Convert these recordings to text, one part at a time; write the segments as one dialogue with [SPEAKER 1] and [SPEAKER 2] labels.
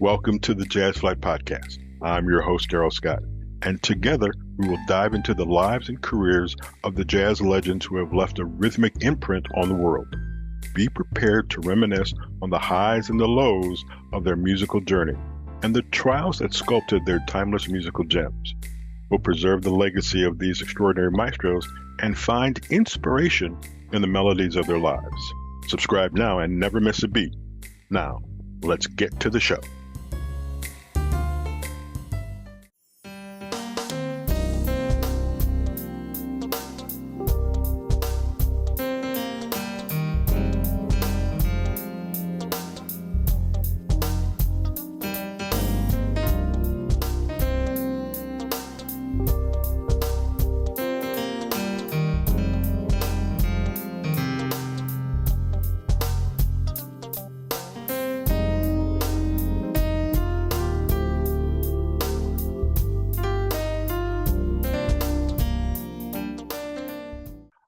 [SPEAKER 1] Welcome to the Jazz Flyte Podcast. I'm your host, Darrell Scott, and together we will dive into the lives and careers of the jazz legends who have left a rhythmic imprint on the world. Be prepared to reminisce on the highs and the lows of their musical journey and the trials that sculpted their timeless musical gems. We'll preserve the legacy of these extraordinary maestros and find inspiration in the melodies of their lives. Subscribe now and never miss a beat. Now, let's get to the show.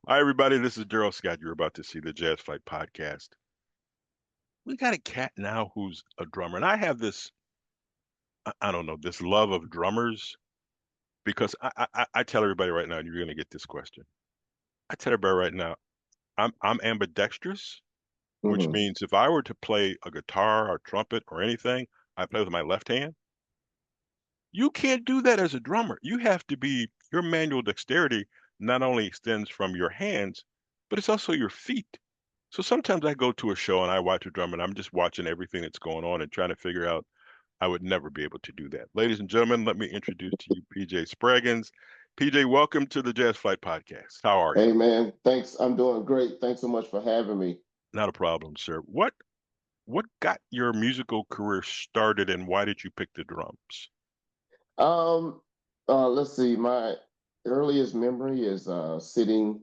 [SPEAKER 1] Hi, everybody. This is Darrell Scott. You're about to see the Jazz Flyte Podcast. We got a cat now who's a drummer, and I have this, I don't know, this love of drummers because I tell everybody right now, and you're going to get this question. I tell everybody right now, I'm ambidextrous, which
[SPEAKER 2] Mhm.
[SPEAKER 1] means if I were to play a guitar or trumpet or anything, I play with my left hand. You can't do that as a drummer. You have to be, your manual dexterity not only extends from your hands, but it's also your feet. So sometimes I go to a show and I watch a drummer and I'm just watching everything that's going on and trying to figure out I would never be able to do that. Ladies and gentlemen, let me introduce to you PJ Spraggins. PJ, welcome to the Jazz Flyte Podcast. How are you?
[SPEAKER 2] Hey man, thanks. I'm doing great. Thanks so much for having me.
[SPEAKER 1] Not a problem, sir. What got your musical career started and why did you pick the drums?
[SPEAKER 2] Um, let's see. My earliest memory is sitting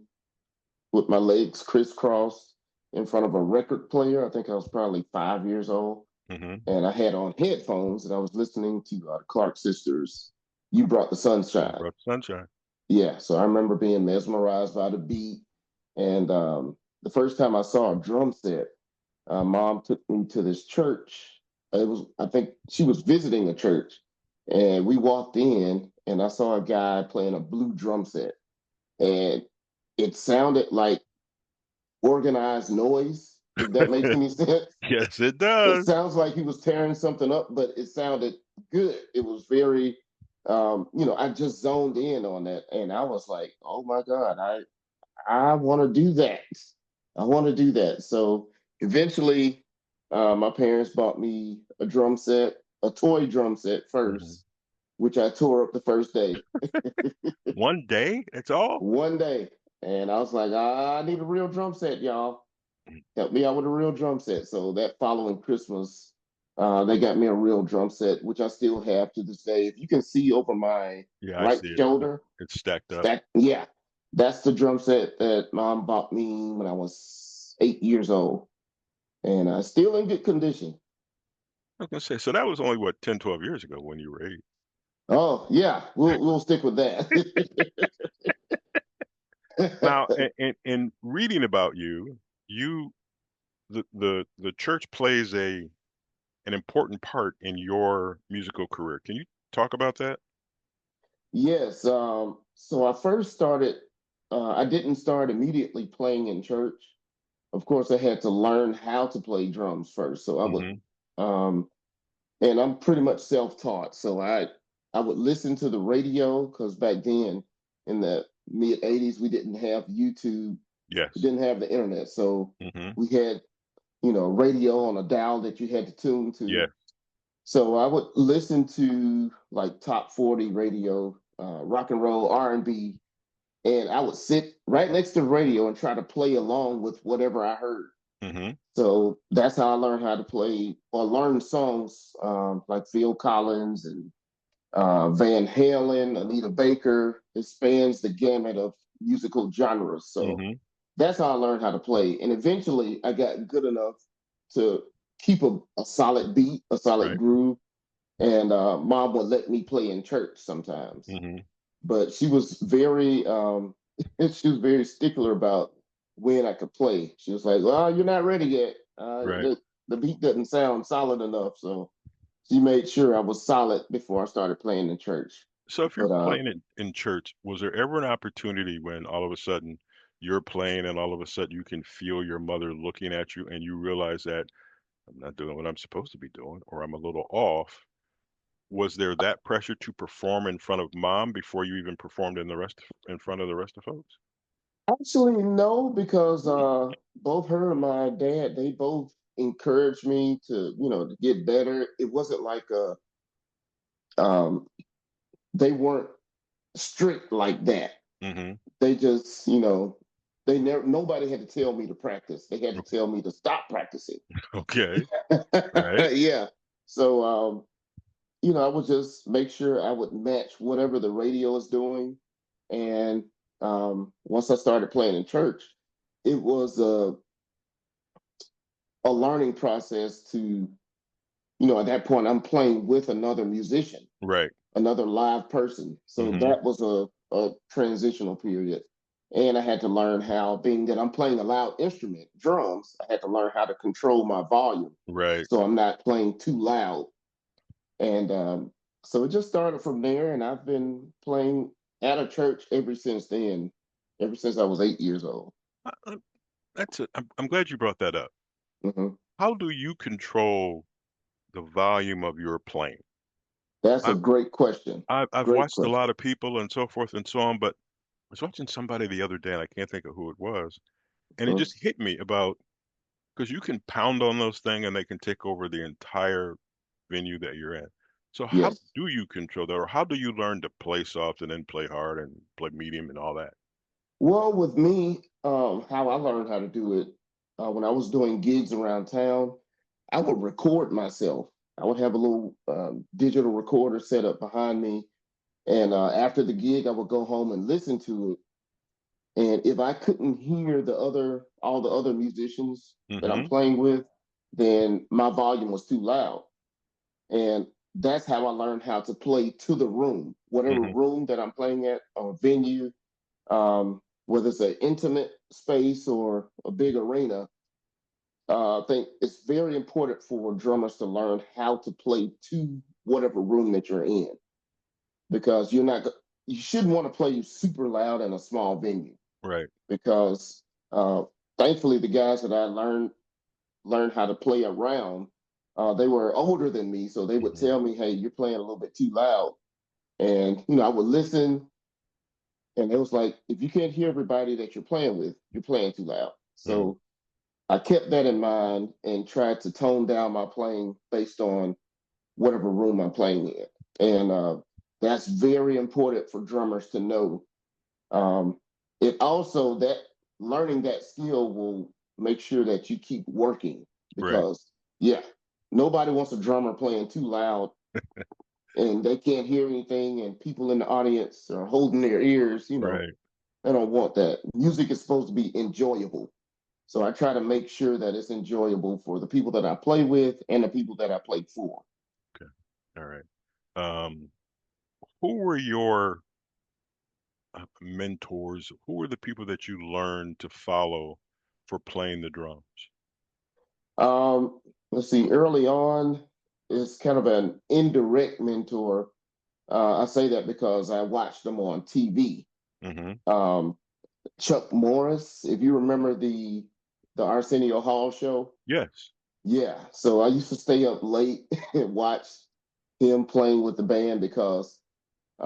[SPEAKER 2] with my legs crisscrossed in front of a record player. I think I was probably 5 years old,
[SPEAKER 1] Mm-hmm.
[SPEAKER 2] and I had on headphones and I was listening to the Clark sisters. You brought the sunshine.
[SPEAKER 1] Brought the sunshine.
[SPEAKER 2] Yeah, so I remember being mesmerized by the beat, and the first time I saw a drum set. Mom took me to this church. I think she was visiting a church, and we walked in, and I saw a guy playing a blue drum set, and it sounded like organized noise. If that makes any sense,
[SPEAKER 1] Yes, it
[SPEAKER 2] it
[SPEAKER 1] does.
[SPEAKER 2] sounds like he was tearing something up, but it sounded good. It was very, I just zoned in on that, and I was like, "Oh my God, I want to do that. I want to do that." So eventually, my parents bought me a drum set, a toy drum set
[SPEAKER 1] Mhm.
[SPEAKER 2] first, which I tore up the first day,
[SPEAKER 1] One day, that's all?
[SPEAKER 2] one day. And I was like, I need a real drum set, y'all. Help me out with a real drum set. So that following Christmas, they got me a real drum set, which I still have to this day. If you can see over my
[SPEAKER 1] Yeah, I
[SPEAKER 2] right
[SPEAKER 1] see it.
[SPEAKER 2] shoulder,
[SPEAKER 1] It's stacked up.
[SPEAKER 2] yeah, that's the drum set that mom bought me when I was 8 years old. And still in good condition.
[SPEAKER 1] I was gonna say, so that was only what, 10, 12 years ago when you were 8.
[SPEAKER 2] Oh yeah, we'll stick with that.
[SPEAKER 1] Now, in reading about you, you the church plays an important part in your musical career. Can you talk about that?
[SPEAKER 2] Yes. So I first started. I didn't start immediately playing in church. Of course, I had to learn how to play drums first. So I would,
[SPEAKER 1] Hmm.
[SPEAKER 2] um, and I'm pretty much self-taught. So I would listen to the radio because back then in the mid '80s we didn't have YouTube, we
[SPEAKER 1] Yes.
[SPEAKER 2] didn't have the internet, so
[SPEAKER 1] Hmm.
[SPEAKER 2] we had radio on a dial that you had to tune to.
[SPEAKER 1] Yes.
[SPEAKER 2] So I would listen to like top 40 radio, rock and roll, R&B, and I would sit right next to the radio and try to play along with whatever I heard.
[SPEAKER 1] Hmm.
[SPEAKER 2] So that's how I learned how to play or learn songs like Phil Collins and Van Halen, Anita Baker. It spans the gamut of musical genres. So
[SPEAKER 1] Hmm.
[SPEAKER 2] that's how I learned how to play. And eventually I got good enough to keep a solid beat, a solid
[SPEAKER 1] Right.
[SPEAKER 2] groove. And mom would let me play in church sometimes.
[SPEAKER 1] Hmm.
[SPEAKER 2] But she was very she was very stickler about when I could play. She was like, "Well, you're not ready yet.
[SPEAKER 1] Right.
[SPEAKER 2] The beat doesn't sound solid enough." she made sure I was solid before I started playing in church.
[SPEAKER 1] So if you're
[SPEAKER 2] But
[SPEAKER 1] playing it in church, was there ever an opportunity when all of a sudden you're playing and all of a sudden you can feel your mother looking at you and you realize that I'm not doing what I'm supposed to be doing or I'm a little off? Was there that pressure to perform in front of mom before you even performed in front of the rest of folks?
[SPEAKER 2] actually, no, because both her and my dad, they both encouraged me to, to get better. It wasn't like um, they weren't strict like that.
[SPEAKER 1] Mm-hmm.
[SPEAKER 2] They just, they never nobody had to tell me to practice. They had to tell me to stop practicing.
[SPEAKER 1] Okay. Right.
[SPEAKER 2] Yeah. So I would just make sure I would match whatever the radio is doing. And once I started playing in church, it was a learning process to, at that point, I'm playing with another musician,
[SPEAKER 1] Right.
[SPEAKER 2] another live person. So
[SPEAKER 1] Mm-hmm.
[SPEAKER 2] that was a transitional period. And I had to learn how, being that I'm playing a loud instrument, drums, I had to learn how to control my volume
[SPEAKER 1] Right.
[SPEAKER 2] so I'm not playing too loud. And so it just started from there. And I've been playing at a church ever since then, ever since I was 8 years old.
[SPEAKER 1] Uh, That's it. I'm glad you brought that up.
[SPEAKER 2] Hmm.
[SPEAKER 1] How do you control the volume of your playing?
[SPEAKER 2] That's a
[SPEAKER 1] I've
[SPEAKER 2] great question.
[SPEAKER 1] I've
[SPEAKER 2] Great
[SPEAKER 1] watched a
[SPEAKER 2] question.
[SPEAKER 1] lot of people and so forth and so on, but I was watching somebody the other day and I can't think of who it was, and it
[SPEAKER 2] Mhm.
[SPEAKER 1] just hit me about because you can pound on those things and they can take over the entire venue that you're in. So how
[SPEAKER 2] Yes.
[SPEAKER 1] do you control that, or how do you learn to play soft and then play hard and play medium and all that?
[SPEAKER 2] Well, with me, how I learned how to do it when I was doing gigs around town, I would record myself. I would have a little digital recorder set up behind me. And after the gig, I would go home and listen to it. And if I couldn't hear all the other musicians that I'm
[SPEAKER 1] Mm-hmm.
[SPEAKER 2] playing with, then my volume was too loud. And that's how I learned how to play to the room, whatever
[SPEAKER 1] Mm-hmm.
[SPEAKER 2] room that I'm playing at or venue, whether it's an intimate space or a big arena. I think it's very important for drummers to learn how to play to whatever room that you're in because you shouldn't want to play super loud in a small venue
[SPEAKER 1] Right.
[SPEAKER 2] because thankfully the guys that I learned how to play around, they were older than me, so they would
[SPEAKER 1] Mm-hmm.
[SPEAKER 2] tell me, "Hey, you're playing a little bit too loud," and I would listen, and it was like, if you can't hear everybody that you're playing with, you're playing too loud.
[SPEAKER 1] Mm.
[SPEAKER 2] So I kept that in mind and tried to tone down my playing based on whatever room I'm playing in. And that's very important for drummers to know. Um, it also that learning that skill will make sure that you keep working
[SPEAKER 1] Right.
[SPEAKER 2] because yeah, nobody wants a drummer playing too loud and they can't hear anything and people in the audience are holding their ears,
[SPEAKER 1] Right.
[SPEAKER 2] I don't want that. Music is supposed to be enjoyable. So I try to make sure that it's enjoyable for the people that I play with and the people that I play for.
[SPEAKER 1] Okay. All right. Um, who were your mentors? Who were the people that you learned to follow for playing the drums?
[SPEAKER 2] Let's see, early on, it's kind of an indirect mentor. I say that because I watched them on TV.
[SPEAKER 1] Mm-hmm.
[SPEAKER 2] Um, Chuck Morris, if you remember the Arsenio Hall show.
[SPEAKER 1] Yes.
[SPEAKER 2] Yeah, so I used to stay up late and watch him playing with the band because I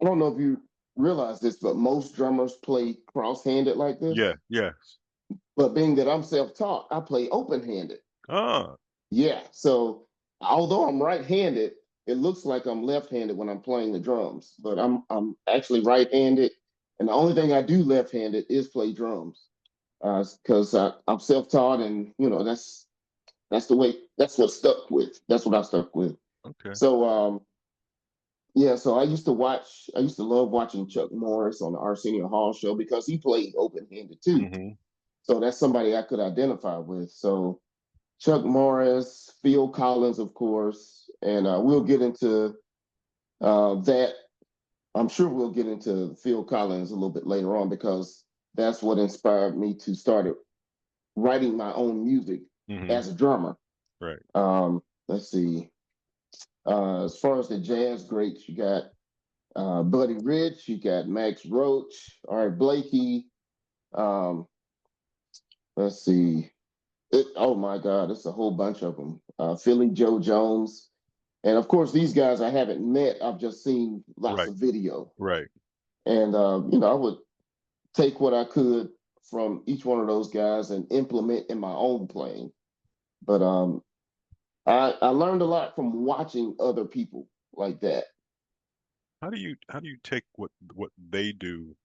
[SPEAKER 2] don't know if you realize this, but most drummers play cross-handed like
[SPEAKER 1] Yeah.
[SPEAKER 2] this.
[SPEAKER 1] Yes.
[SPEAKER 2] But being that I'm self-taught, I play open-handed.
[SPEAKER 1] Ah.
[SPEAKER 2] Yeah, so although I'm right-handed, it looks like I'm left-handed when I'm playing the drums, but I'm actually right-handed, and the only thing I do left-handed is play drums, because I'm self-taught, and that's the way that's what stuck with. That's what I stuck with.
[SPEAKER 1] Okay.
[SPEAKER 2] So yeah, so I used to love watching Chuck Morris on the Arsenio Hall show because he played open-handed too.
[SPEAKER 1] Mm-hmm.
[SPEAKER 2] So that's somebody I could identify with. So Chuck Morris, Phil Collins, of course, and we'll get into that. I'm sure we'll get into Phil Collins a little bit later on because that's what inspired me to start writing my own music
[SPEAKER 1] Mm-hmm.
[SPEAKER 2] as a drummer.
[SPEAKER 1] Right.
[SPEAKER 2] Let's see. As far as the jazz greats, you got Buddy Rich, you got Max Roach, Art Blakey. Um, let's see. Oh my God, it's a whole bunch of them. Philly Joe Jones. And of course, these guys I haven't met. I've just seen lots
[SPEAKER 1] Right.
[SPEAKER 2] of video.
[SPEAKER 1] Right.
[SPEAKER 2] And, I would take what I could from each one of those guys and implement in my own playing. But I learned a lot from watching other people like that.
[SPEAKER 1] How do you take what they do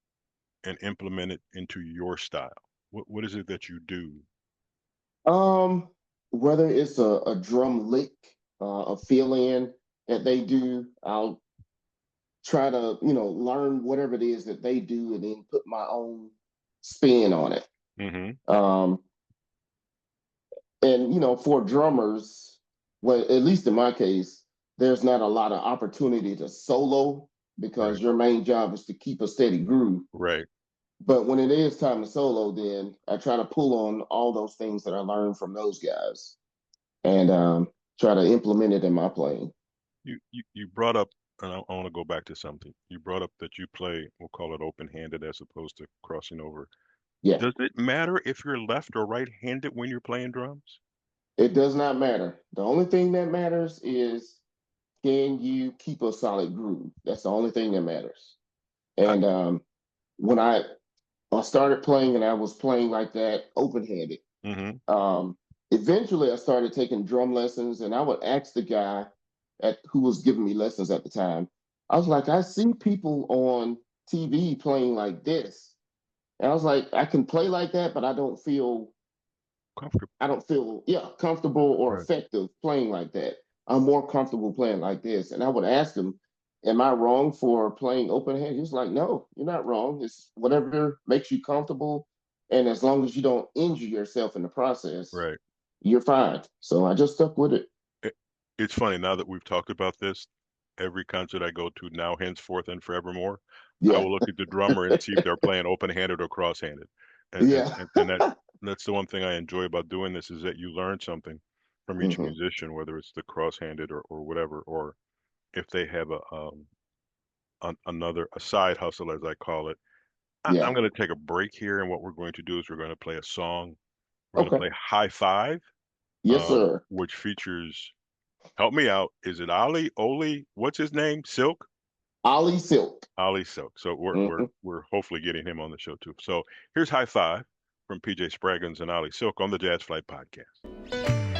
[SPEAKER 1] and implement it into your style? What is it that you do?
[SPEAKER 2] Um, Whether it's a drum lick, a fill in that they do, I'll try to, learn whatever it is that they do and then put my own spin on it.
[SPEAKER 1] Hmm.
[SPEAKER 2] Um, and, for drummers, well, at least in my case, there's not a lot of opportunity to solo because
[SPEAKER 1] Right.
[SPEAKER 2] your main job is to keep a steady groove.
[SPEAKER 1] Right.
[SPEAKER 2] But when it is time to solo, then I try to pull on all those things that I learned from those guys and try to implement it in my playing.
[SPEAKER 1] You brought up, and I want to go back to something. You brought up that you play, we'll call it open-handed as opposed to crossing over.
[SPEAKER 2] Yeah,
[SPEAKER 1] Does it matter if you're left or right-handed when you're playing drums?
[SPEAKER 2] it does not matter. The only thing that matters is can you keep a solid groove? That's the only thing that matters.
[SPEAKER 1] I,
[SPEAKER 2] And when I started playing and I was playing like that open handed,
[SPEAKER 1] hmm.
[SPEAKER 2] um, eventually I started taking drum lessons and I would ask the guy who was giving me lessons at the time. I was like, I see people on TV playing like this. And I was like, I can play like that, but
[SPEAKER 1] Comfortable.
[SPEAKER 2] I don't feel, yeah, comfortable or
[SPEAKER 1] Right.
[SPEAKER 2] effective playing like that. I'm more comfortable playing like this. And I would ask him, am I wrong for playing open hand? He's like, no, you're not wrong. It's whatever makes you comfortable. And as long as you don't injure yourself in the process,
[SPEAKER 1] Right.
[SPEAKER 2] you're fine. So I just stuck with it.
[SPEAKER 1] It, it's funny now that we've talked about this, every concert I go to now, henceforth and forevermore, I
[SPEAKER 2] Yeah.
[SPEAKER 1] will look at the drummer and see if they're playing open-handed or cross-handed. And and,
[SPEAKER 2] Yeah.
[SPEAKER 1] and, and that's the one thing I enjoy about doing this is that you learn something from each
[SPEAKER 2] Hmm.
[SPEAKER 1] musician, whether it's the cross-handed or whatever, or if they have another a side hustle as I call it. I'm
[SPEAKER 2] Yeah.
[SPEAKER 1] going to take a break here, and what we're going to do is we're going to play a song. We're going to
[SPEAKER 2] Okay.
[SPEAKER 1] play High Five,
[SPEAKER 2] Yes, sir.
[SPEAKER 1] which features, help me out, is it Ali, Oli, what's his name? Silk?
[SPEAKER 2] Ollie Silk.
[SPEAKER 1] Ali Silk. So we're we're
[SPEAKER 2] Hmm.
[SPEAKER 1] we're hopefully getting him on the show too. So here's High Five from PJ Spraggins and Ali Silk on the Jazz Flyte Podcast.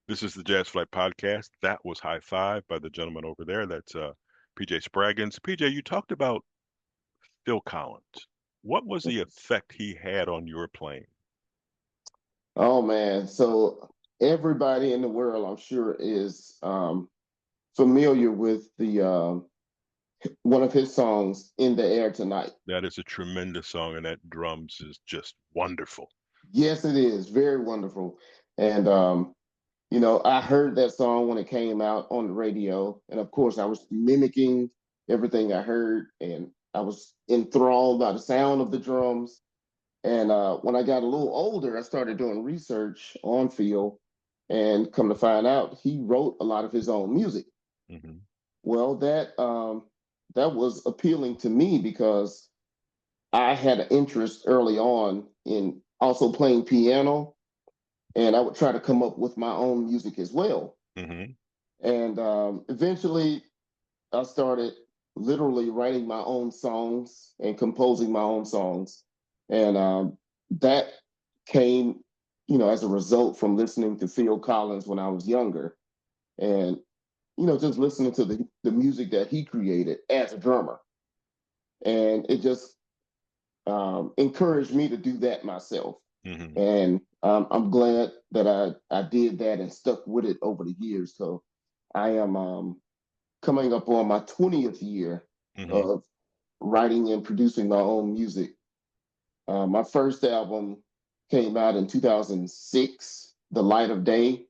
[SPEAKER 1] This is the Jazz Flyte Podcast. That was High Five by the gentleman over there. That's PJ Spraggins. PJ, you talked about Phil Collins. What was the effect he had on your playing?
[SPEAKER 2] Oh man. So everybody in the world, I'm sure, is familiar with the one of his songs, "In the Air Tonight."
[SPEAKER 1] That is a tremendous song, and that drums is just wonderful.
[SPEAKER 2] Yes, it is very wonderful. And I heard that song when it came out on the radio, and of course, I was mimicking everything I heard, and I was enthralled by the sound of the drums. And when I got a little older, I started doing research on Phil, and come to find out, he wrote a lot of his own music.
[SPEAKER 1] Hmm.
[SPEAKER 2] Well, that was appealing to me because I had an interest early on in also playing piano, and I would try to come up with my own music as well.
[SPEAKER 1] Hmm.
[SPEAKER 2] And eventually, I started literally writing my own songs and composing my own songs, and that came, as a result from listening to Phil Collins when I was younger, and just listening to the music that he created as a drummer, and it just encouraged me to do that myself.
[SPEAKER 1] Hmm.
[SPEAKER 2] And I'm glad that I did that and stuck with it over the years. So I am. coming up on my 20th year
[SPEAKER 1] Mm-hmm.
[SPEAKER 2] of writing and producing my own music. My first album came out in 2006, The Light of Day.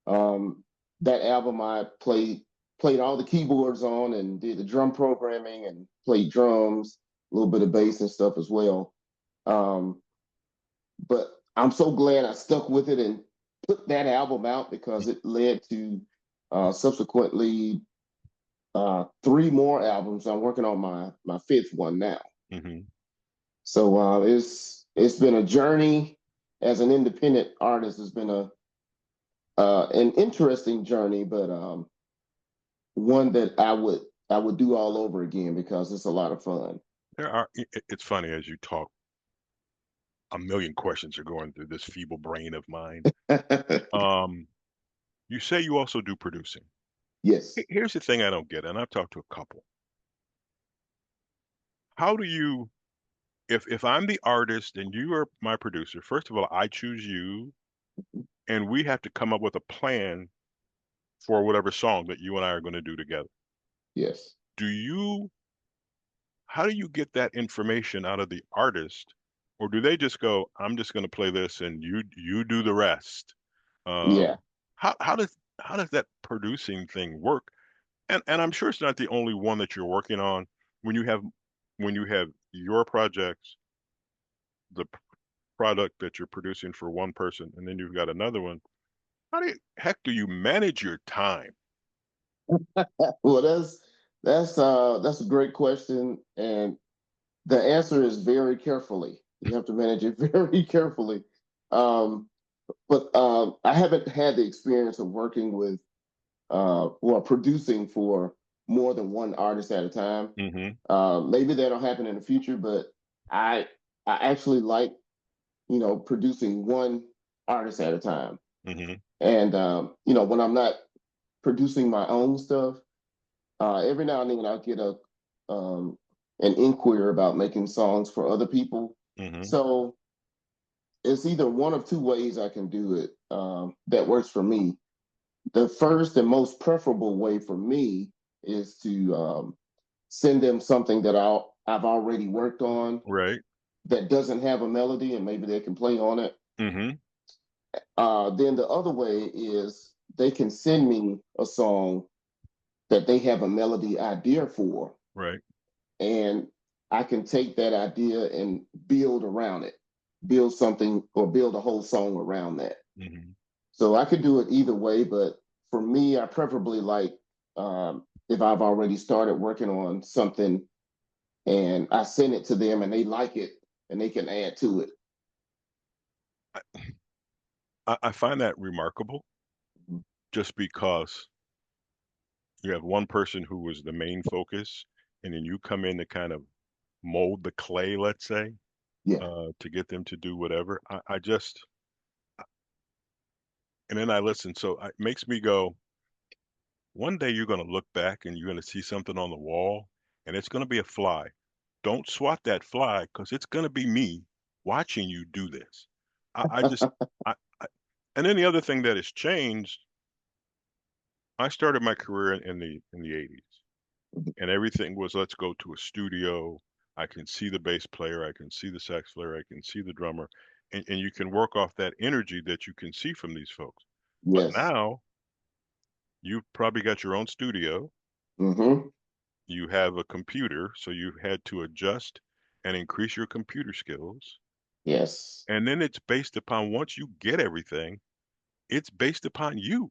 [SPEAKER 2] That album I played all the keyboards on and did the drum programming and played drums, a little bit of bass and stuff as well. Um, but I'm so glad I stuck with it and put that album out because it led to subsequently three more albums. I'm working on my fifth one now.
[SPEAKER 1] Mm-hmm.
[SPEAKER 2] So it's been a journey as an independent artist. It's been a an interesting journey, but one that I would do all over again because it's a lot of fun.
[SPEAKER 1] It's funny as you talk, a million questions are going through this feeble brain of mine. Um, you say you also do producing.
[SPEAKER 2] Yes.
[SPEAKER 1] Here's the thing I don't get, and I've talked to a couple. How do you, if I'm the artist and you are my producer, first of all, I choose you, and we have to come up with a plan for whatever song that you and I are going to do together.
[SPEAKER 2] Yes.
[SPEAKER 1] Do you, how do you get that information out of the artist, or do they just go, I'm just going to play this and you do the rest?
[SPEAKER 2] Yeah.
[SPEAKER 1] Um, how does that producing thing work? And I'm sure it's not the only one that you're working on. When you have when you have your projects, the product that you're producing for one person, and then you've got another one. How the heck do you manage your time?
[SPEAKER 2] Well, that's a great question, and the answer is very carefully. You have to manage it very carefully. Um, but I haven't had the experience of working with or producing for more than one artist at a time.
[SPEAKER 1] Hmm.
[SPEAKER 2] Maybe that'll happen in the future, but I I actually like producing one artist at a time.
[SPEAKER 1] Hmm.
[SPEAKER 2] And when I'm not producing my own stuff, every now and then I'll get a an inquiry about making songs for other people.
[SPEAKER 1] Hmm.
[SPEAKER 2] So it's either one of two ways I can do it that works for me. The first and most preferable way for me is to send them something that I've already worked on
[SPEAKER 1] Right.
[SPEAKER 2] that doesn't have a melody, and maybe they can play on it.
[SPEAKER 1] Hmm.
[SPEAKER 2] Then the other way is they can send me a song that they have a melody idea for,
[SPEAKER 1] Right.
[SPEAKER 2] and I can take that idea and build around it, build something or build a whole song around that.
[SPEAKER 1] Hmm.
[SPEAKER 2] So I could do it either way, but for me, I preferably like if I've already started working on something and I send it to them and they like it and they can add to it.
[SPEAKER 1] I find that remarkable just because you have one person who was the main focus, and then you come in to kind of mold the clay, let's say,
[SPEAKER 2] Yeah,
[SPEAKER 1] to get them to do whatever. I just, and then I listen. So it makes me go, one day you're going to look back and you're going to see something on the wall, and it's going to be a fly. Don't swat that fly because it's going to be me watching you do this. I just, I, and then the other thing that has changed, I started my career in the 80s, and everything was let's go to a studio. I can see the bass player, I can see the sax player, I can see the drummer, and you can work off that energy that you can see from these folks. But
[SPEAKER 2] yes.
[SPEAKER 1] now you've probably got your own studio,
[SPEAKER 2] Mm-hmm.
[SPEAKER 1] you have a computer, so you've had to adjust and increase your computer skills.
[SPEAKER 2] Yes.
[SPEAKER 1] And then it's based upon once you get everything, it's based upon you.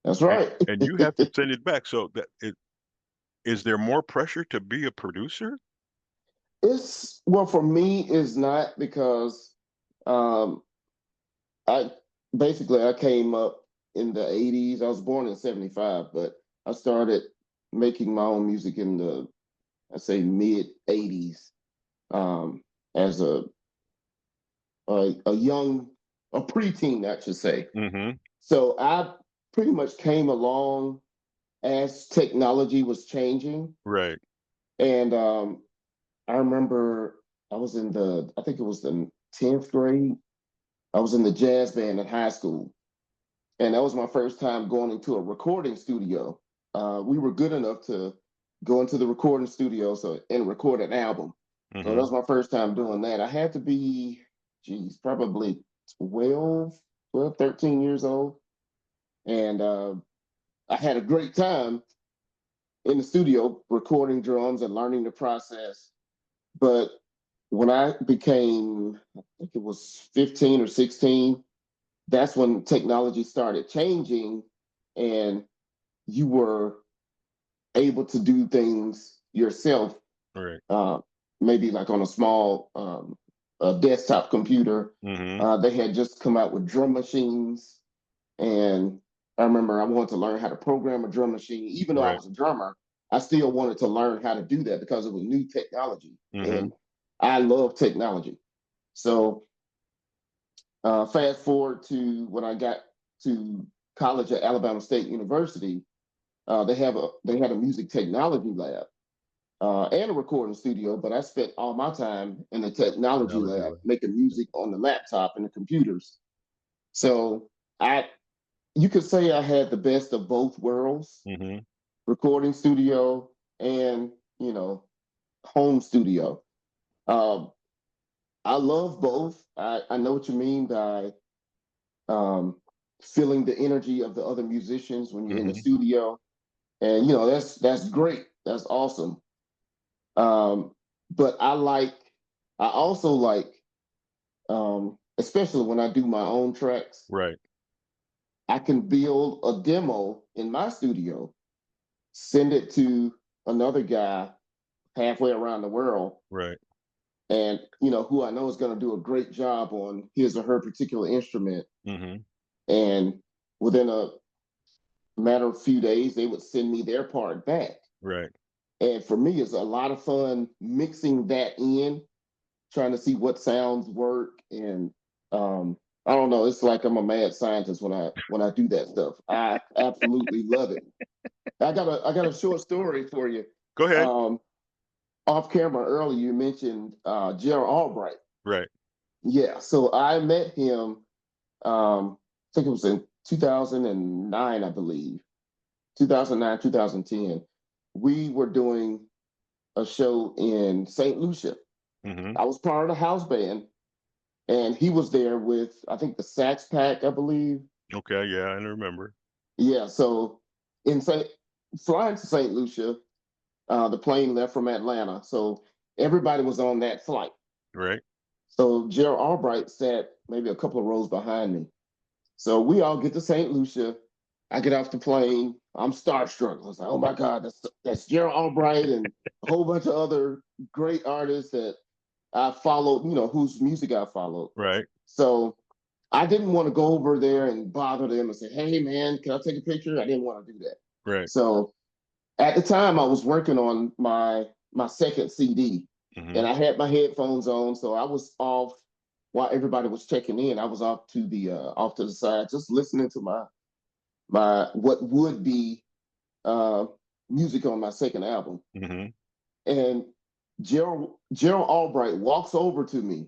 [SPEAKER 2] That's
[SPEAKER 1] And,
[SPEAKER 2] right.
[SPEAKER 1] and you have to send it back. So that it is there more pressure to be a producer?
[SPEAKER 2] It's well for me it's not because um I I came up in the 80s. I was born in 75, but I started making my own music in the I say mid 80s as a young a preteen I should say.
[SPEAKER 1] Mm-hmm.
[SPEAKER 2] So I pretty much came along as technology was changing.
[SPEAKER 1] Right.
[SPEAKER 2] And I remember I think it was the 10th grade. I was in the jazz band in high school. And that was my first time going into a recording studio. we were good enough to go into the recording studio and record an album. So that was my first time doing that. I had to be, probably 13 years old. And I had a great time in the studio recording drums and learning the process. But when I became, I think it was 15 or 16, that's when technology started changing and you were able to do things yourself.
[SPEAKER 1] Right.
[SPEAKER 2] Maybe like on a small a desktop computer. They had just come out with drum machines. And I remember I wanted to learn how to program a drum machine. Even though I was a drummer, I still wanted to learn how to do that because it was new technology. And I love technology. So fast forward to when I got to college at Alabama State University, they had a music technology lab and a recording studio, but I spent all my time in the technology lab making music on the laptop and the computers. So you could say I had the best of both worlds, recording studio and, home studio. I love both. I know what you mean by feeling the energy of the other musicians when you're in the studio. And, that's great. That's awesome. But I also like, especially when I do my own tracks.
[SPEAKER 1] Right.
[SPEAKER 2] I can build a demo in my studio, send it to another guy halfway around the world.
[SPEAKER 1] Right.
[SPEAKER 2] And, who I know is going to do a great job on his or her particular instrument. And within a matter of few days, they would send me their part back.
[SPEAKER 1] Right.
[SPEAKER 2] And for me, it's a lot of fun mixing that in, trying to see what sounds work. And I don't know, it's like I'm a mad scientist when I do that stuff. I absolutely love it. I got a short story for you.
[SPEAKER 1] Go ahead.
[SPEAKER 2] Off camera earlier, you mentioned Gerald Albright.
[SPEAKER 1] Right.
[SPEAKER 2] Yeah. So I met him. I think it was in 2009, I believe. 2009, 2010. We were doing a show in St. Lucia. I was part of the house band, and he was there with, I think, the Sax Pack, I believe.
[SPEAKER 1] Okay, yeah, I remember.
[SPEAKER 2] Yeah, so flying to St. Lucia, the plane left from Atlanta, so everybody was on that flight.
[SPEAKER 1] Right.
[SPEAKER 2] So Gerald Albright sat maybe a couple of rows behind me. So we all get to St. Lucia. I get off the plane. I'm starstruck. I was like, oh my God, that's Gerald Albright and a whole bunch of other great artists that I followed, whose music I followed.
[SPEAKER 1] Right.
[SPEAKER 2] So I didn't want to go over there and bother them and say, hey, man, can I take a picture? I didn't want to do that.
[SPEAKER 1] Right.
[SPEAKER 2] So at the time, I was working on my second CD, and I had my headphones on. So I was off while everybody was checking in. I was off to the side, just listening to my what would be music on my second album. And Gerald Albright walks over to me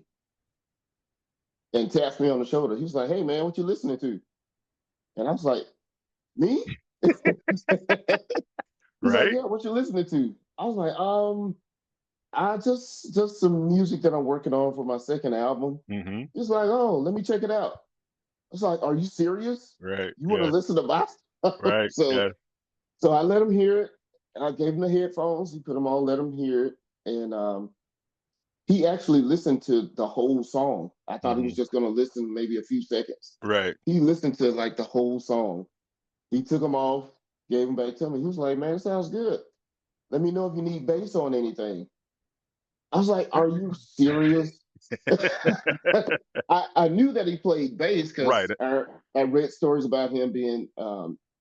[SPEAKER 2] and taps me on the shoulder. He's like, hey, man, what you listening to? And I was like, me? He's like, yeah, what you listening to? I was like, I just some music that I'm working on for my second album. He's like, oh, let me check it out. I was like, are you serious?
[SPEAKER 1] Right.
[SPEAKER 2] You want to listen to my stuff?
[SPEAKER 1] Right.
[SPEAKER 2] So I let him hear it. And I gave him the headphones. He put them on, let him hear it. And he actually listened to the whole song. I thought he was just going to listen maybe a few seconds.
[SPEAKER 1] Right.
[SPEAKER 2] He listened to like the whole song. He took them off, gave them back to me. He was like, man, it sounds good. Let me know if you need bass on anything. I was like, are you serious? I knew that he played bass because I read stories about him being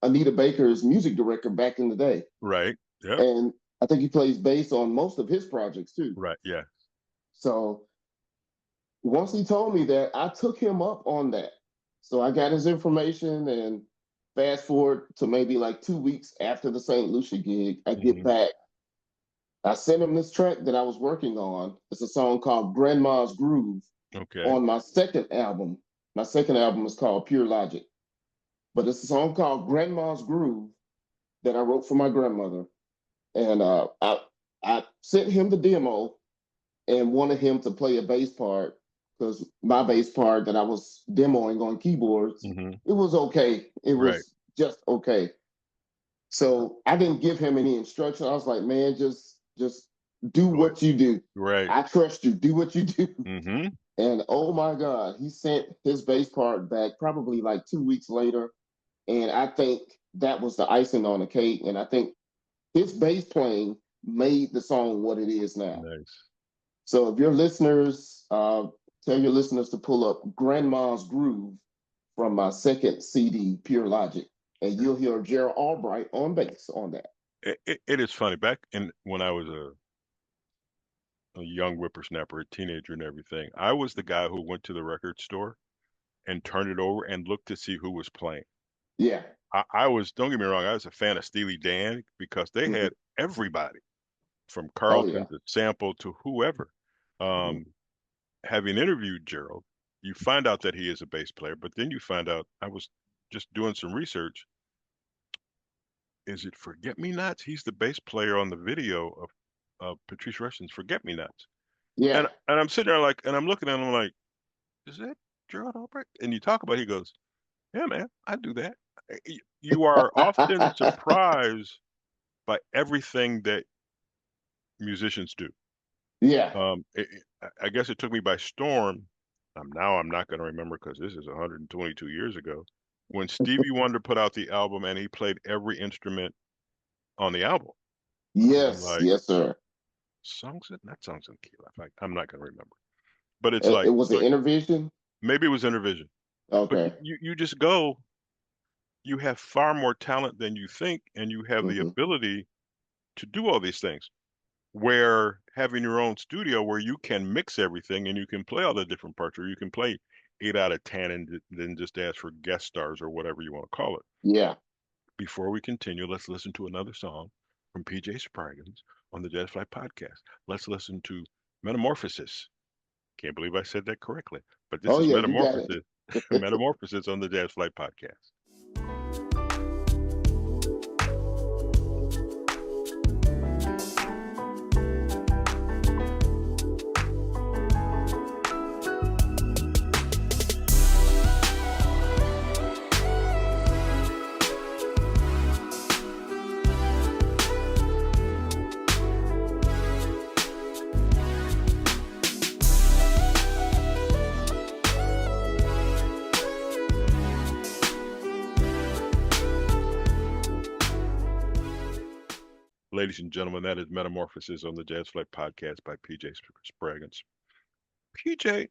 [SPEAKER 2] Anita Baker's music director back in the day.
[SPEAKER 1] Right. Yeah.
[SPEAKER 2] And I think he plays bass on most of his projects too.
[SPEAKER 1] Right. Yeah.
[SPEAKER 2] So once he told me that, I took him up on that. So I got his information, and fast forward to maybe like 2 weeks after the St. Lucia gig, I get back. I sent him this track that I was working on. It's a song called Grandma's Groove on my second album. My second album is called Pure Logic. But it's a song called Grandma's Groove. that I wrote for my grandmother, and I sent him the demo and wanted him to play a bass part because my bass part that I was demoing on keyboards,
[SPEAKER 1] Mm-hmm.
[SPEAKER 2] it was okay. It
[SPEAKER 1] Right.
[SPEAKER 2] was just okay. So I didn't give him any instruction. I was like, man, just do
[SPEAKER 1] Go ahead.
[SPEAKER 2] what you do.
[SPEAKER 1] Right.
[SPEAKER 2] I trust you. Do what you do.
[SPEAKER 1] Mm-hmm.
[SPEAKER 2] And oh my God, he sent his bass part back probably like 2 weeks later. And I think that was the icing on the cake. And I think his bass playing made the song what it is now.
[SPEAKER 1] Nice.
[SPEAKER 2] So if your listeners, tell your listeners to pull up Grandma's Groove from my second CD, Pure Logic, and you'll hear Gerald Albright on bass on that.
[SPEAKER 1] It is funny. Back in when I was a young whippersnapper, a teenager, and everything, I was the guy who went to the record store and turned it over and looked to see who was playing.
[SPEAKER 2] Yeah.
[SPEAKER 1] I was, don't get me wrong, I was a fan of Steely Dan because they
[SPEAKER 2] Mm-hmm.
[SPEAKER 1] had everybody from
[SPEAKER 2] Oh yeah.
[SPEAKER 1] Carlton to Sample to whoever.
[SPEAKER 2] Mm-hmm.
[SPEAKER 1] Having interviewed Gerald, you find out that he is a bass player, but then you find out I was just doing some research. Is it Forget Me Nots? He's the bass player on the video of Patrice Russian's Forget Me Nots.
[SPEAKER 2] Yeah.
[SPEAKER 1] And I'm sitting there like, and I'm looking at him like, is that Gerald Albright? And you talk about, he goes, yeah, man, I do that. You are often surprised by everything that musicians do.
[SPEAKER 2] Yeah.
[SPEAKER 1] I guess it took me by storm. Now I'm not going to remember because this is 122 years ago when Stevie Wonder put out the album and he played every instrument on the album. I'm
[SPEAKER 2] Yes.
[SPEAKER 1] like,
[SPEAKER 2] Yes, sir.
[SPEAKER 1] not songs in key left. I'm not going to remember, but it's
[SPEAKER 2] It
[SPEAKER 1] like,
[SPEAKER 2] was an
[SPEAKER 1] so
[SPEAKER 2] Intervision.
[SPEAKER 1] maybe it was Intervision, but
[SPEAKER 2] Okay.
[SPEAKER 1] you just go, you have far more talent than you think, and you have the
[SPEAKER 2] Mm-hmm.
[SPEAKER 1] ability to do all these things. Where having your own studio where you can mix everything and you can play all the different parts, or you can play 8 out of 10 and then just ask for guest stars or whatever you want to call it.
[SPEAKER 2] Yeah.
[SPEAKER 1] Before we continue, let's listen to another song from PJ Spraggins on the Jazz Flyte Podcast. Let's listen to Metamorphosis. Can't believe I said that correctly, but this
[SPEAKER 2] Oh
[SPEAKER 1] is
[SPEAKER 2] yeah, you got
[SPEAKER 1] Metamorphosis,
[SPEAKER 2] it.
[SPEAKER 1] Metamorphosis on the Jazz Flyte Podcast. Ladies and gentlemen, that is Metamorphosis on the Jazz Flyte Podcast by PJ Spraggins. PJ,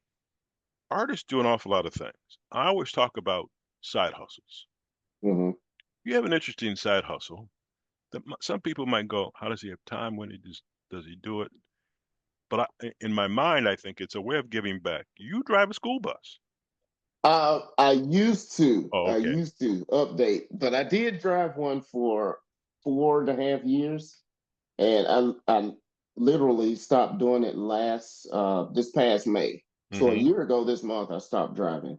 [SPEAKER 1] artists do an awful lot of things. I always talk about side hustles.
[SPEAKER 2] Mm-hmm.
[SPEAKER 1] You have an interesting side hustle that some people might go, how does he have time when does he do it? But in my mind, I think it's a way of giving back. You drive a school bus.
[SPEAKER 2] I used to.
[SPEAKER 1] Oh,
[SPEAKER 2] I
[SPEAKER 1] okay.
[SPEAKER 2] used to update, but I did drive one for 4.5 years, and I literally stopped doing it this past May. So a
[SPEAKER 1] Mm-hmm.
[SPEAKER 2] year ago this month, I stopped driving.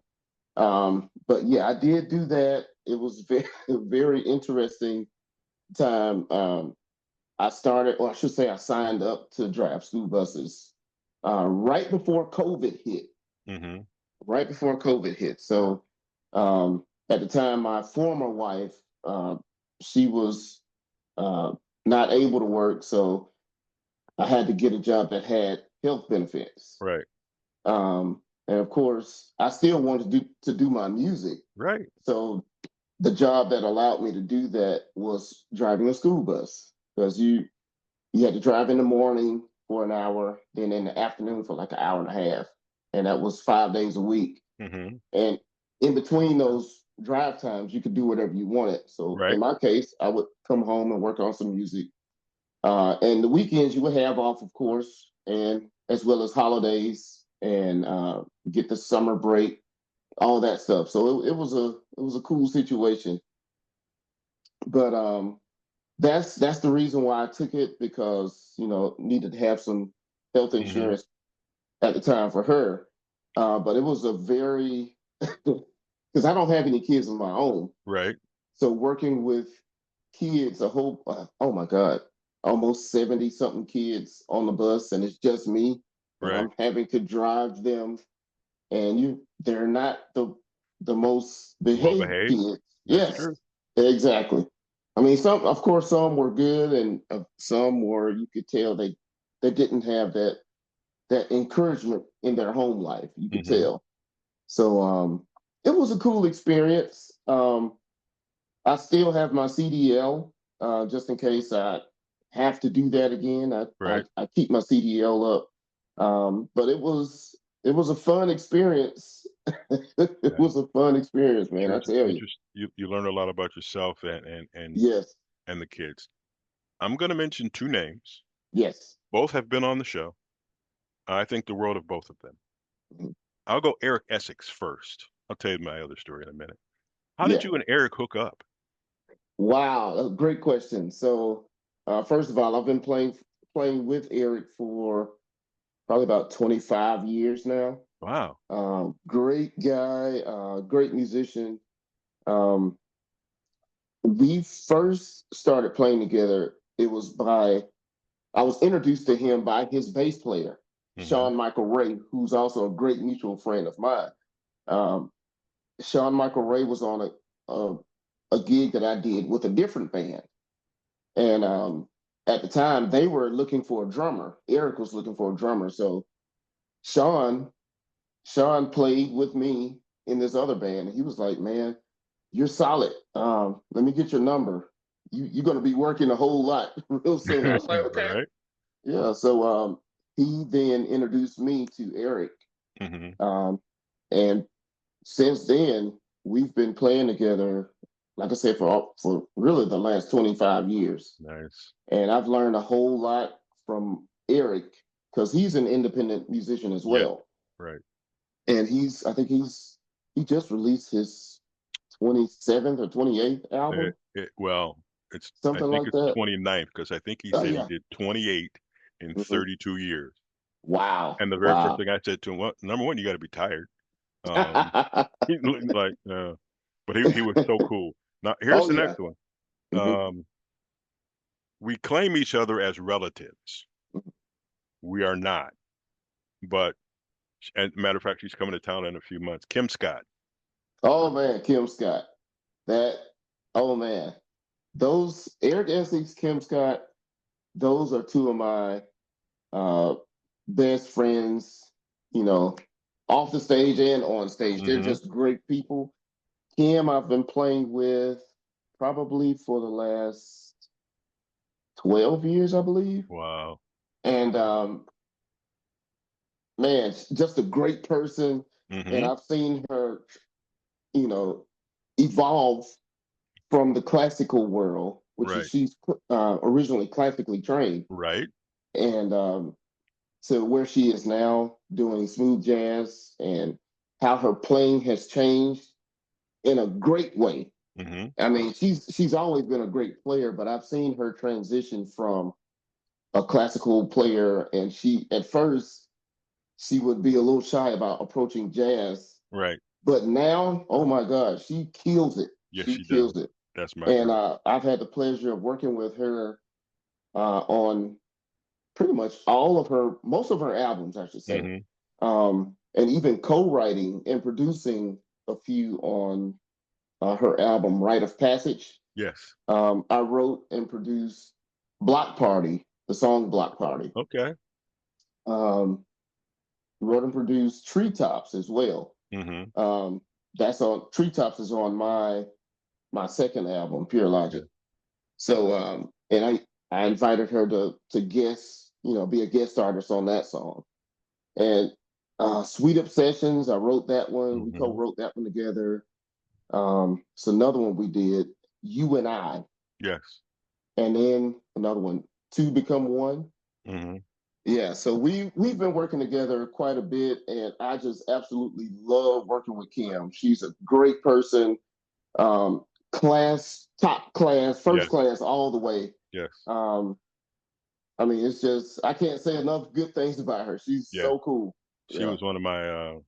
[SPEAKER 2] But yeah, I did do that. It was very very interesting time. I started, or I should say, I signed up to drive school buses right before COVID hit.
[SPEAKER 1] Mm-hmm.
[SPEAKER 2] Right before COVID hit. So at the time, my former wife, she was uh, not able to work, so I had to get a job that had health benefits.
[SPEAKER 1] Right.
[SPEAKER 2] And of course, I still wanted to do my music.
[SPEAKER 1] Right.
[SPEAKER 2] So the job that allowed me to do that was driving a school bus, because you had to drive in the morning for an hour, then in the afternoon for like an hour and a half, and that was 5 days a week.
[SPEAKER 1] Mm-hmm.
[SPEAKER 2] And in between those drive times, you could do whatever you wanted. So
[SPEAKER 1] Right.
[SPEAKER 2] in my case, I would come home and work on some music. And the weekends you would have off, of course, and as well as holidays, and get the summer break, all that stuff. So it was a cool situation. But that's the reason why I took it, because needed to have some health
[SPEAKER 1] Mm-hmm.
[SPEAKER 2] insurance at the time for her. But it was a very because I don't have any kids of my own.
[SPEAKER 1] Right.
[SPEAKER 2] So working with kids, a whole, oh my God, almost 70 something kids on the bus, and it's just me, and
[SPEAKER 1] Right.
[SPEAKER 2] I'm having to drive them, and they're not the most
[SPEAKER 1] Well
[SPEAKER 2] behaved
[SPEAKER 1] behaved.
[SPEAKER 2] kids.
[SPEAKER 1] That's
[SPEAKER 2] Yes,
[SPEAKER 1] true.
[SPEAKER 2] exactly. I mean, of course, some were good, and some were, you could tell they didn't have that encouragement in their home life. You could
[SPEAKER 1] Hmm.
[SPEAKER 2] tell. So it was a cool experience. I still have my CDL just in case I have to do that again.
[SPEAKER 1] Right.
[SPEAKER 2] I keep my CDL up, but it was a fun experience. It
[SPEAKER 1] Yeah.
[SPEAKER 2] was a fun experience, man.
[SPEAKER 1] Sure.
[SPEAKER 2] I
[SPEAKER 1] It's
[SPEAKER 2] tell you.
[SPEAKER 1] interest. You learn a lot about yourself
[SPEAKER 2] Yes,
[SPEAKER 1] and the kids. I'm going to mention two names.
[SPEAKER 2] yes.
[SPEAKER 1] Both have been on the show. I think the world of both of them.
[SPEAKER 2] Mhm.
[SPEAKER 1] I'll go Eric Essex first. I'll tell you my other story in a minute. How did
[SPEAKER 2] Yeah.
[SPEAKER 1] you and Eric hook up?
[SPEAKER 2] Wow, a great question. So, first of all, I've been playing with Eric for probably about 25 years now.
[SPEAKER 1] Wow.
[SPEAKER 2] Great guy, great musician. Um, we first started playing together. I was introduced to him by his bass player,
[SPEAKER 1] Hmm.
[SPEAKER 2] Sean Michael Ray, who's also a great mutual friend of mine. Um, Sean Michael Ray was on a gig that I did with a different band. And at the time, they were looking for a drummer. Eric was looking for a drummer. So Sean Sean played with me in this other band. And he was like, "Man, you're solid. Let me get your number. You're going to be working a whole lot real soon." I was like, "Okay."
[SPEAKER 1] Right.
[SPEAKER 2] Yeah. So he then introduced me to Eric.
[SPEAKER 1] Hmm.
[SPEAKER 2] Um, and since then, we've been playing together, like I said, for really the last 25 years.
[SPEAKER 1] Nice.
[SPEAKER 2] And I've learned a whole lot from Eric because he's an independent musician as
[SPEAKER 1] Yes.
[SPEAKER 2] well.
[SPEAKER 1] Right.
[SPEAKER 2] And I think he just released his 27th or 28th album,
[SPEAKER 1] Well, I
[SPEAKER 2] something
[SPEAKER 1] think
[SPEAKER 2] like
[SPEAKER 1] it's
[SPEAKER 2] that.
[SPEAKER 1] 29th because I think he
[SPEAKER 2] Oh
[SPEAKER 1] said he
[SPEAKER 2] yeah.
[SPEAKER 1] did 28 in
[SPEAKER 2] Mhm.
[SPEAKER 1] 32 years.
[SPEAKER 2] Wow.
[SPEAKER 1] And the very first
[SPEAKER 2] Wow.
[SPEAKER 1] thing I said to him, well, number one, you got to be tired. Um, he looked like, but he was so cool. Now, here's
[SPEAKER 2] Oh
[SPEAKER 1] the
[SPEAKER 2] yeah.
[SPEAKER 1] next one.
[SPEAKER 2] Hmm.
[SPEAKER 1] Um, we claim each other as relatives. We are not. But, as a matter of fact, she's coming to town in a few months. Kim Scott.
[SPEAKER 2] Oh man, Kim Scott. That oh man. Those Eric Essex, Kim Scott, those are two of my uh best friends, you know, off the stage and on stage. They're
[SPEAKER 1] Hmm.
[SPEAKER 2] just great people. Kim, I've been playing with probably for the last 12 years, I believe.
[SPEAKER 1] Wow.
[SPEAKER 2] And man, just a great person. And
[SPEAKER 1] Hmm.
[SPEAKER 2] I've seen her, you know, evolve from the classical world, which is
[SPEAKER 1] Right.
[SPEAKER 2] she's originally classically trained,
[SPEAKER 1] Right.
[SPEAKER 2] and to where she is now doing smooth jazz, and how her playing has changed in a great way.
[SPEAKER 1] Hmm.
[SPEAKER 2] I mean, she's always been a great player, but I've seen her transition from a classical player, and she at first she would be a little shy about approaching jazz,
[SPEAKER 1] Right.
[SPEAKER 2] but now, oh my God, she kills it.
[SPEAKER 1] Yes,
[SPEAKER 2] She
[SPEAKER 1] she does.
[SPEAKER 2] kills it.
[SPEAKER 1] That's my
[SPEAKER 2] And
[SPEAKER 1] girl.
[SPEAKER 2] I've had the pleasure of working with her on pretty much most of her albums, I should say,
[SPEAKER 1] Hmm.
[SPEAKER 2] and even co-writing and producing a few on her album "Rite of Passage."
[SPEAKER 1] Yes.
[SPEAKER 2] I wrote and produced "Block Party," the song "Block Party."
[SPEAKER 1] Okay.
[SPEAKER 2] Um, Wrote and produced "Treetops" as well.
[SPEAKER 1] Hmm.
[SPEAKER 2] That's on Treetops is on my second album, Pure
[SPEAKER 1] Okay.
[SPEAKER 2] Logic. So and I invited her to guest, be a guest artist on that song. And Sweet Obsessions, I wrote that one. We
[SPEAKER 1] Hmm.
[SPEAKER 2] co-wrote that one together. It's another one we did, You and I,
[SPEAKER 1] Yes.
[SPEAKER 2] and then another one, Two Become One.
[SPEAKER 1] Hmm.
[SPEAKER 2] Yeah, so we've been working together quite a bit, and I just absolutely love working with Kim. She's a great person, um, top class, first
[SPEAKER 1] Yes.
[SPEAKER 2] class all the way.
[SPEAKER 1] Yes.
[SPEAKER 2] Um, I mean, it's just I can't say enough good things about her. She's
[SPEAKER 1] Yeah.
[SPEAKER 2] so cool.
[SPEAKER 1] She
[SPEAKER 2] Yeah.
[SPEAKER 1] was one of my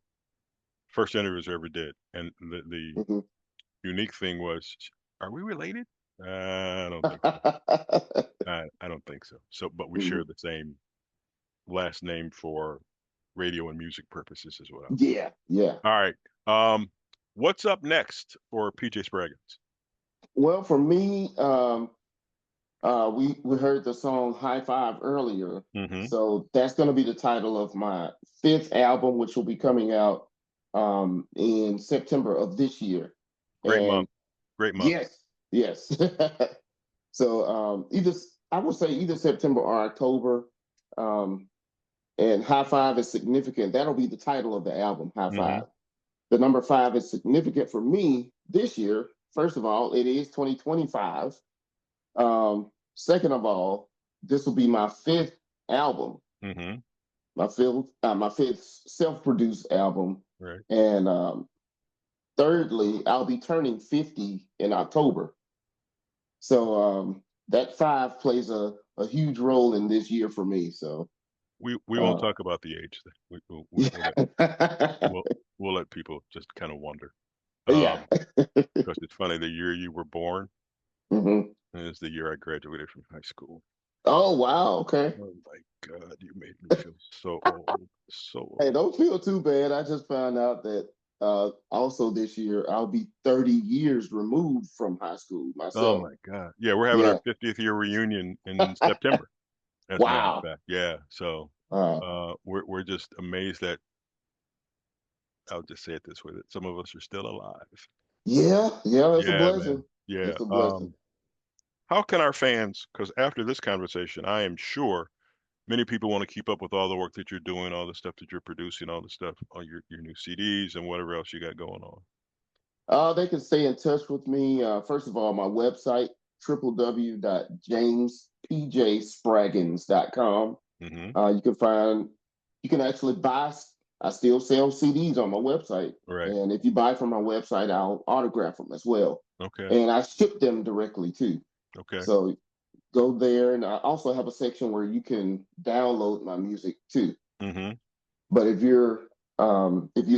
[SPEAKER 1] first interviews I ever did. And the
[SPEAKER 2] Hmm.
[SPEAKER 1] unique thing was, are we related? I don't think so. I don't think so. So, but we share
[SPEAKER 2] Mhm.
[SPEAKER 1] the same last name for radio and music purposes as well.
[SPEAKER 2] Yeah, yeah.
[SPEAKER 1] All right. Um, what's up next for PJ Spraggins?
[SPEAKER 2] Well, for me, we heard the song "High Five" earlier,
[SPEAKER 1] Mm-hmm.
[SPEAKER 2] so that's going to be the title of my fifth album, which will be coming out in September of this year.
[SPEAKER 1] Great month.
[SPEAKER 2] And
[SPEAKER 1] Great month.
[SPEAKER 2] yes, yes. So either I would say either September or October. Um, and High Five is significant. That'll be the title of the album, High
[SPEAKER 1] Mm-hmm.
[SPEAKER 2] Five. The number five is significant for me this year. First of all, it is 2025. Second of all, this will be my fifth album,
[SPEAKER 1] Mm-hmm.
[SPEAKER 2] my fifth self-produced album,
[SPEAKER 1] Right.
[SPEAKER 2] and thirdly, I'll be turning 50 in October. So that five plays a huge role in this year for me. So
[SPEAKER 1] We won't
[SPEAKER 2] uh,
[SPEAKER 1] talk about the age thing.
[SPEAKER 2] yeah,
[SPEAKER 1] We'll, we'll let people just kind of wonder.
[SPEAKER 2] yeah.
[SPEAKER 1] Because it's funny, the year you were born
[SPEAKER 2] Hmm.
[SPEAKER 1] is the year I graduated from high school.
[SPEAKER 2] Oh wow, okay.
[SPEAKER 1] Oh my God, you made me feel so old, so
[SPEAKER 2] Hey,
[SPEAKER 1] old.
[SPEAKER 2] don't feel too bad. I just found out that also this year I'll be 30 years removed from high school
[SPEAKER 1] Oh
[SPEAKER 2] myself.
[SPEAKER 1] my God. Yeah, we're having our
[SPEAKER 2] Yeah.
[SPEAKER 1] 50th year reunion in September, as a matter of
[SPEAKER 2] Wow.
[SPEAKER 1] fact. Yeah, so
[SPEAKER 2] Uh,
[SPEAKER 1] we're just amazed that I'll just say it this way that some of us are still alive.
[SPEAKER 2] yeah, yeah, it's a
[SPEAKER 1] Yeah, man.
[SPEAKER 2] blessing.
[SPEAKER 1] Yeah.
[SPEAKER 2] It's a blessing.
[SPEAKER 1] How can our fans, because after this conversation, I am sure many people want to keep up with all the work that you're doing, all the stuff that you're producing, all the stuff on your new CDs and whatever else you got going on.
[SPEAKER 2] They can stay in touch with me. First of all, my website, www.jamespjspraggins.com.
[SPEAKER 1] Mm-hmm.
[SPEAKER 2] You can find, you can actually buy, I still sell CDs on my website.
[SPEAKER 1] Right.
[SPEAKER 2] And if you buy from my website, I'll autograph them as well.
[SPEAKER 1] Okay.
[SPEAKER 2] And I ship them directly too.
[SPEAKER 1] Okay.
[SPEAKER 2] So go there. And I also have a section where you can download my music too.
[SPEAKER 1] Mm-hmm.
[SPEAKER 2] But if you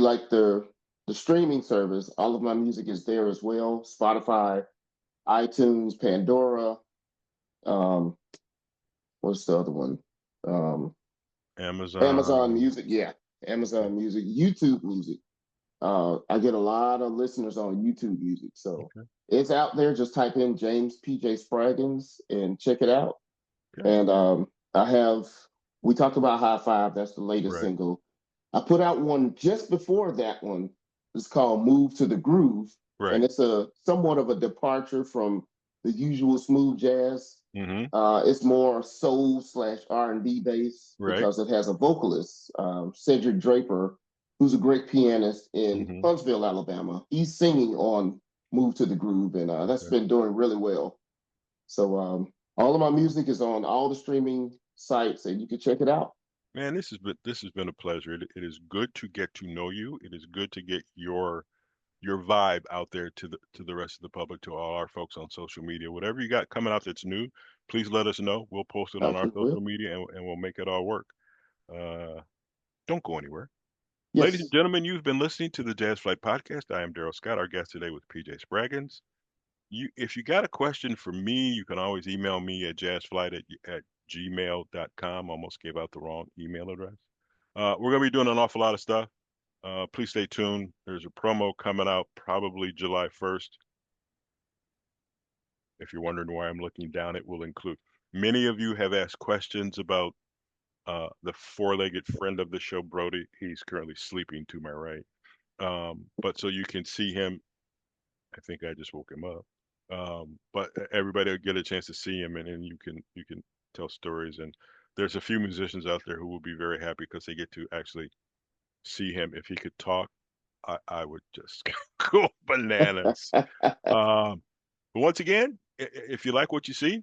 [SPEAKER 2] like the streaming service, all of my music is there as well. Spotify, iTunes, Pandora. Um, what's the other one? Um, Amazon
[SPEAKER 1] Amazon.
[SPEAKER 2] Music. Yeah,
[SPEAKER 1] Okay.
[SPEAKER 2] Amazon Music, YouTube Music. I get a lot of listeners on YouTube Music, so
[SPEAKER 1] Okay.
[SPEAKER 2] it's out there. Just type in James PJ Spraggins and check it out.
[SPEAKER 1] Okay.
[SPEAKER 2] And I have we talked about High Five. That's the latest
[SPEAKER 1] Right.
[SPEAKER 2] single. I put out one just before that one. It's called Move to the Groove, and
[SPEAKER 1] Right.
[SPEAKER 2] it's a somewhat of a departure from the usual smooth jazz.
[SPEAKER 1] Mm-hmm.
[SPEAKER 2] It's more soul slash R&B based
[SPEAKER 1] Right.
[SPEAKER 2] because it has a vocalist, Cedric Draper, who's a great pianist in
[SPEAKER 1] Mm-hmm.
[SPEAKER 2] Huntsville, Alabama. He's singing on Move to the Groove, and that's
[SPEAKER 1] Okay.
[SPEAKER 2] been doing really well. So all of my music is on all the streaming sites, and you can check it out.
[SPEAKER 1] Man, this has been a pleasure. It is good to get to know you. It is good to get your vibe out there to the rest of the public, to all our folks on social media. Whatever you got coming out that's new, please let us know. We'll post it
[SPEAKER 2] I
[SPEAKER 1] on our
[SPEAKER 2] sure
[SPEAKER 1] social
[SPEAKER 2] will.
[SPEAKER 1] media and we'll make it all work. Uh, don't go anywhere. Ladies and
[SPEAKER 2] Yes.
[SPEAKER 1] gentlemen, you've been listening to the Jazz Flight Podcast. I am Darrell Scott. Our guest today was PJ Spraggins. If you got a question for me, you can always email me at jazzflight at gmail.com. Almost gave out the wrong email address. We're going to be doing an awful lot of stuff. Please stay tuned. There's a promo coming out probably July 1st. If you're wondering why I'm looking down, it will include. Many of you have asked questions about the four-legged friend of the show, Brody. He's currently sleeping to my right. But so you can see him. I think I just woke him up. But everybody will get a chance to see him, and you can tell stories. And there's a few musicians out there who will be very happy because they get to actually see him. If he could talk, I would just go bananas. Um, but once again, if you like what you see,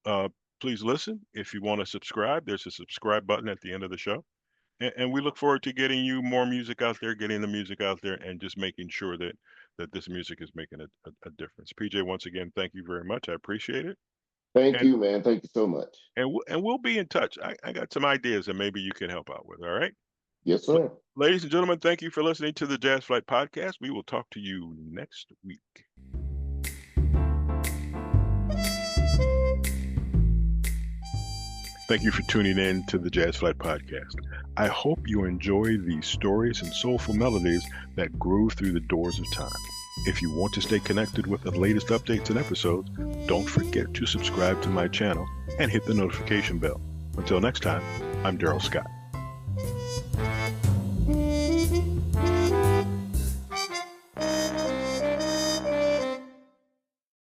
[SPEAKER 1] uh, please listen. If you want to subscribe, there's a subscribe button at the end of the show. And we look forward to getting you more music out there, getting the music out there, and just making sure that this music is making a difference. PJ, once again, thank you very much. I appreciate it.
[SPEAKER 2] Thank
[SPEAKER 1] And
[SPEAKER 2] you, man. Thank you so much.
[SPEAKER 1] and we'll be in touch. I got some ideas that maybe you can help out with. All right.
[SPEAKER 2] Yes,
[SPEAKER 1] L-
[SPEAKER 2] sir.
[SPEAKER 1] Ladies and gentlemen, thank you for listening to the Jazz Flight Podcast. We will talk to you next week. Thank you for tuning in to the Jazz Flyte Podcast. I hope you enjoy these stories and soulful melodies that grew through the doors of time. If you want to stay connected with the latest updates and episodes, don't forget to subscribe to my channel and hit the notification bell. Until next time, I'm Darrell Scott.